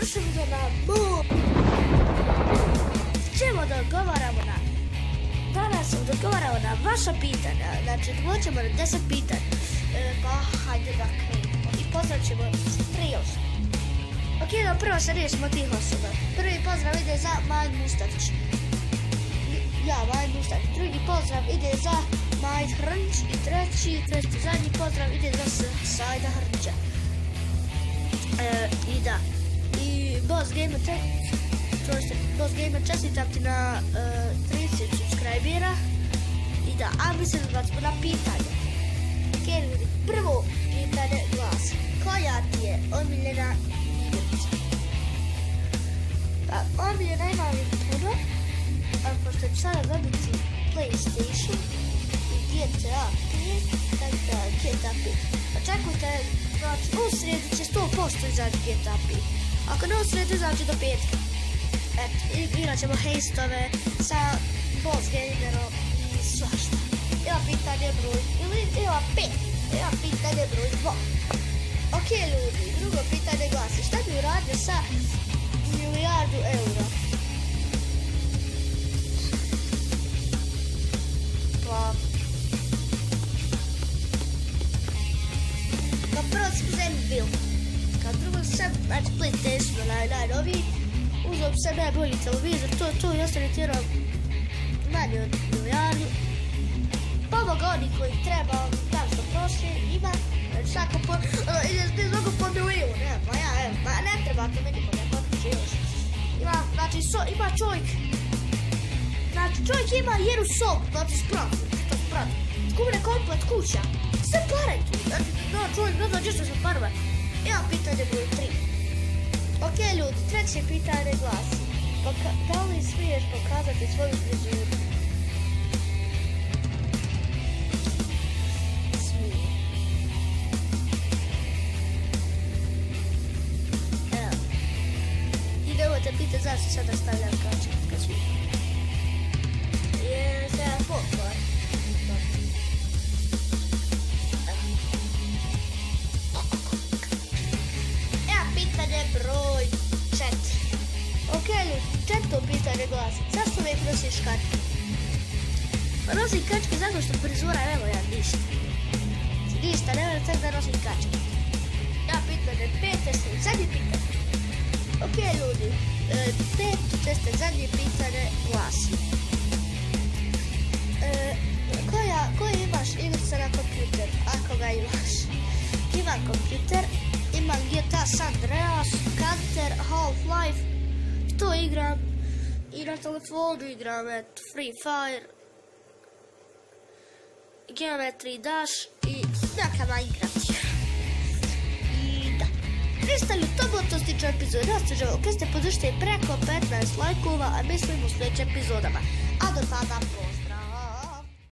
završimo na MOOC. Čemo da odgovaramo na... Danas odgovaramo na vaša pitanja. Znači, odgovorit ćemo na 10 pitanja. Pa, hajde da krenemo. I pozdravit ćemo 3 osobe. Ok, da prvo se riješimo tih osoba. Prvi pozdrav ide za Majd Mustafić. Ja, Majd Mustafić. Drugi pozdrav ide za Majd Hrnč. I treći zadnji pozdrav ide za Sajda Hrnča. I da. I Boss Gamer čestitam ti na 30 subscribera. I da, a mi se zbacimo na pitanje. Ok, ljudi, prvo pitanje glasi: koja ti je omiljena igrica? Pa, omiljena imam je puno, ali pošto ću sada dobiti PlayStation i GTA 5, tako da GTA 5. Očekujte, znači, u sredi će 100% izaći GTA 5. Ako ne u sredi, izaći do petka. Eto, igrat ćemo hejstove sa Boss Gamerom i svašta. Evo pitanje broj, evo 5. Evo pitanje broj 2. Ok, ljudi, drugo pitanje glasi: šta bi uradio sa milijardu eura? Pa... Kao prvo sam zemlji bil. Kao drugo sam, znači PlayStation, najnoviji. Uzeo bi sam najbolji televizor, to i ostali tjerao manje od milijardu. Pomogao oni koji treba, tam što prošli, ima, znači svako po, ide mnogo po milijun, pa ne treba to meni po neko još. Ima čovjek, znači čovjek ima jednu sobu, znači spratu, skupine komplet kuća, sve pare tu, znači čovjek ne zna gdje su parve. Evo pitanje broj 3. Ok, ljudi, treće pitanje glasi: da li smiješ pokazati svoju frizuru? Smije. Evo. I nemojte pitati zašto sada stavljam kačak kad smijem. Jer se ja pokvar. Evo pitanje broj 4. Ok, ljudi, četvrto pitanje glasi: zašto uvijek nosiš kačke? Pa nosim kačke zato što frizura ne moja ništa. Ništa, ne moja tako da nosim kačke. Ja pitanje 5, zadnje pitanje. Ok, ljudi, 5, zadnje pitanje glasi: koji imaš igrica na kompjuter, ako ga imaš? Imam kompjuter, imam GTA San Andreas, Counter, Half-Life, to igram. I na telefonu igram Free Fire, Geometry Dash i neka Minecraft. I da. Ništa li, to bilo to s tiče epizode. Ako ste podržite preko 15 lajkova, a mislim u sljedećim epizodama. A do tada pozdrav.